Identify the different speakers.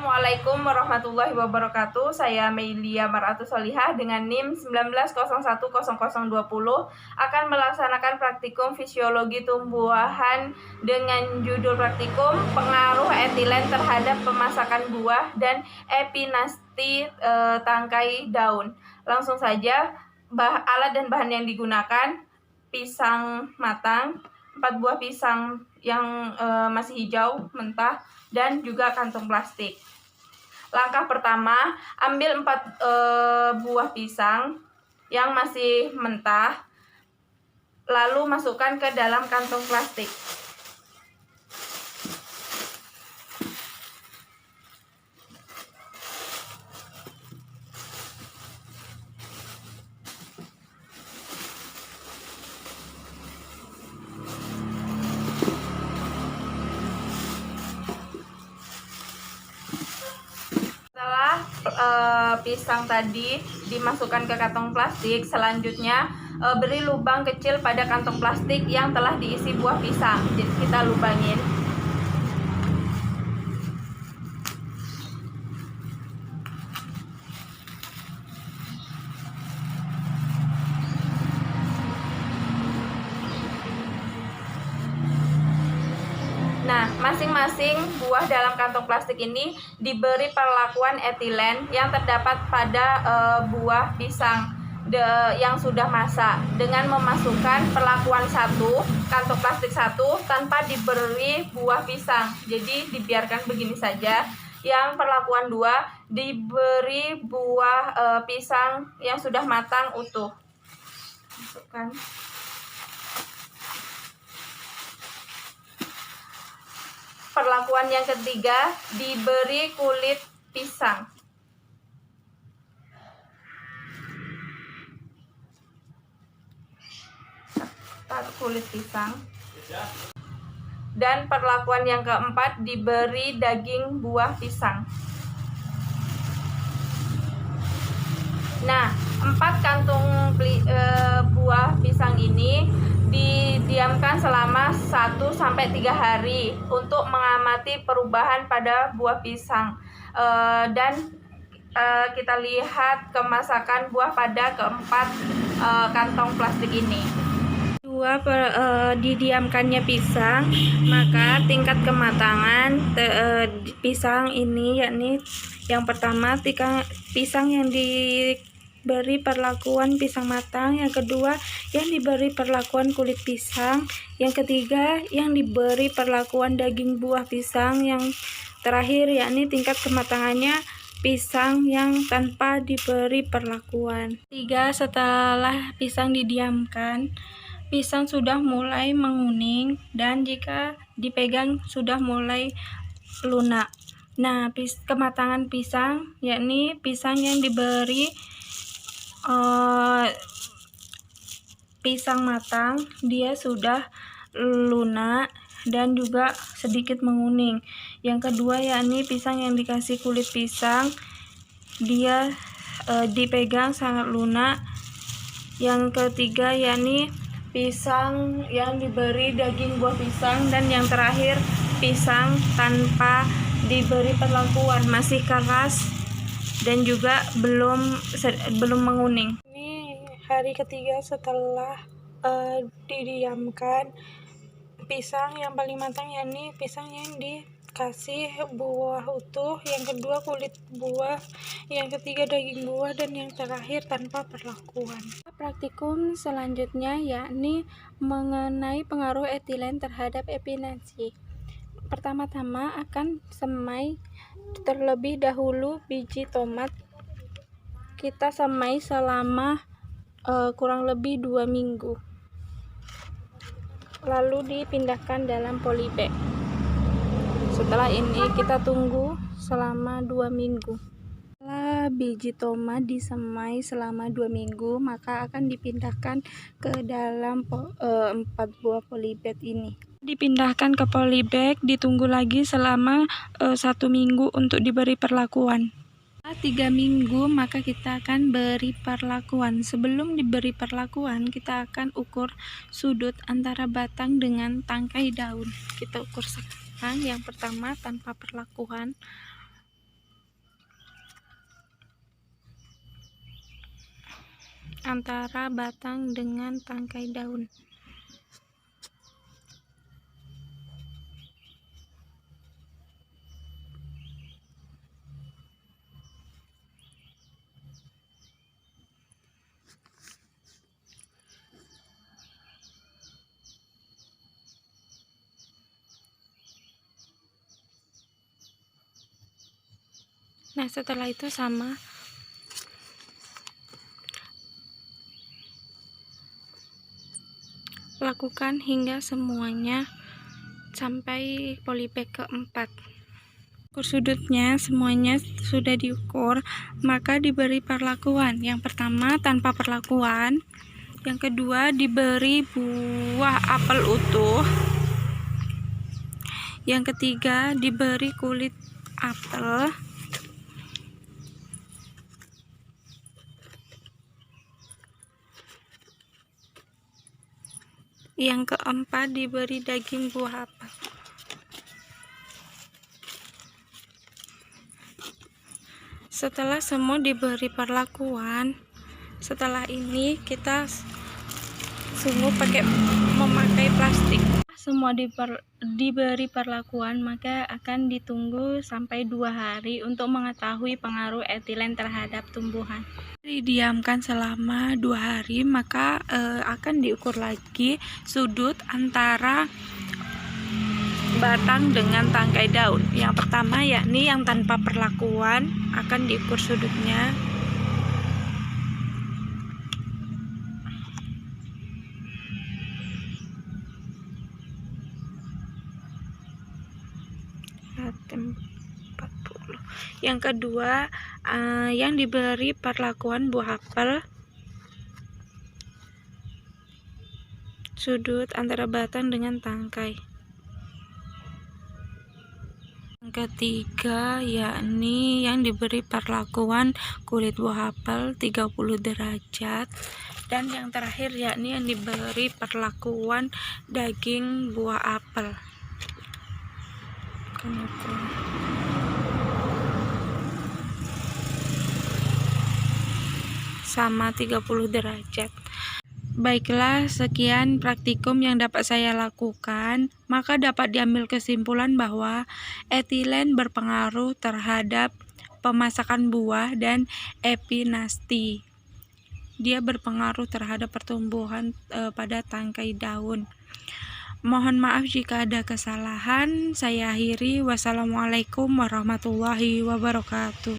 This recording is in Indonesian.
Speaker 1: Assalamualaikum warahmatullahi wabarakatuh. Saya Meilia Maratus Solihah dengan NIM 19010020 akan melaksanakan praktikum fisiologi tumbuhan dengan judul praktikum pengaruh etilen terhadap pemasakan buah dan epinasti tangkai daun. Langsung saja, alat dan bahan yang digunakan: pisang matang, 4 buah pisang yang masih hijau mentah, dan juga kantong plastik. Langkah pertama, ambil 4 buah pisang yang masih mentah, lalu masukkan ke dalam kantong plastik. Setelah pisang tadi dimasukkan ke kantong plastik, selanjutnya beri lubang kecil pada kantong plastik yang telah diisi buah pisang. Jadi kita lubangin. Nah, masing-masing buah dalam kantong plastik ini diberi perlakuan etilen yang terdapat pada buah pisang yang sudah masak dengan memasukkan perlakuan 1, kantong plastik 1 tanpa diberi buah pisang. Jadi dibiarkan begini saja. Yang perlakuan 2 diberi buah pisang yang sudah matang utuh. Masukkan. Perlakuan yang ketiga diberi kulit pisang. Taruh kulit pisang. Dan perlakuan yang keempat diberi daging buah pisang. Nah, 4 kantung buah pisang ini didiamkan selama 1-3 hari untuk mengamati perubahan pada buah pisang, dan kita lihat kemasakan buah pada keempat kantong plastik ini. Didiamkannya pisang, maka tingkat kematangan pisang ini yakni yang pertama pisang yang diberi perlakuan pisang matang, yang kedua yang diberi perlakuan kulit pisang, yang ketiga yang diberi perlakuan daging buah pisang, yang terakhir yakni tingkat kematangannya pisang yang tanpa diberi perlakuan. 3. Setelah pisang didiamkan, pisang sudah mulai menguning dan jika dipegang sudah mulai lunak. Nah, kematangan pisang yakni pisang yang diberi pisang matang, dia sudah lunak dan juga sedikit menguning. Yang kedua yakni pisang yang dikasih kulit pisang, dia dipegang sangat lunak. Yang ketiga yakni pisang yang diberi daging buah pisang, dan yang terakhir pisang tanpa diberi perlakuan, masih keras dan juga belum menguning. Ini hari ketiga setelah didiamkan. Pisang yang paling matang yakni pisang yang dikasih buah utuh, yang kedua kulit buah, yang ketiga daging buah, dan yang terakhir tanpa perlakuan. Praktikum selanjutnya yakni mengenai pengaruh etilen terhadap epinasi. Pertama-tama akan semai terlebih dahulu biji tomat. Kita semai selama kurang lebih 2 minggu. Lalu dipindahkan dalam polybag. Setelah ini kita tunggu selama 2 minggu. Setelah biji tomat disemai selama 2 minggu, maka akan dipindahkan ke dalam 4 buah polybag ini. Dipindahkan ke polybag, ditunggu lagi selama 1 minggu untuk diberi perlakuan. 3 minggu maka kita akan beri perlakuan. Sebelum diberi perlakuan, kita akan ukur sudut antara batang dengan tangkai daun. Kita ukur sekarang. Yang pertama tanpa perlakuan,
Speaker 2: antara batang dengan tangkai daun. Nah, setelah itu sama lakukan hingga semuanya sampai polybag keempat. Ukur sudutnya semuanya sudah diukur, maka diberi perlakuan. Yang pertama tanpa perlakuan, yang kedua diberi buah apel utuh, yang ketiga diberi kulit apel, yang keempat diberi daging buah apel. Setelah semua diberi perlakuan, setelah ini kita sungguh memakai plastik. Semua diberi perlakuan, maka akan ditunggu sampai 2 hari untuk mengetahui pengaruh etilen terhadap tumbuhan. Didiamkan selama 2 hari, maka akan diukur lagi sudut antara batang dengan tangkai daun. Yang pertama yakni yang tanpa perlakuan, akan diukur sudutnya. Yang kedua yang diberi perlakuan buah apel, sudut antara batang dengan tangkai. Yang ketiga yakni yang diberi perlakuan kulit buah apel 30 derajat. Dan yang terakhir yakni yang diberi perlakuan daging buah apel. Sama 30 derajat. Baiklah, sekian praktikum yang dapat saya lakukan. Maka dapat diambil kesimpulan bahwa etilen berpengaruh terhadap pemasakan buah dan epinasti. Dia berpengaruh terhadap pertumbuhan pada tangkai daun. Mohon maaf jika ada kesalahan. Saya akhiri. Wassalamualaikum warahmatullahi wabarakatuh.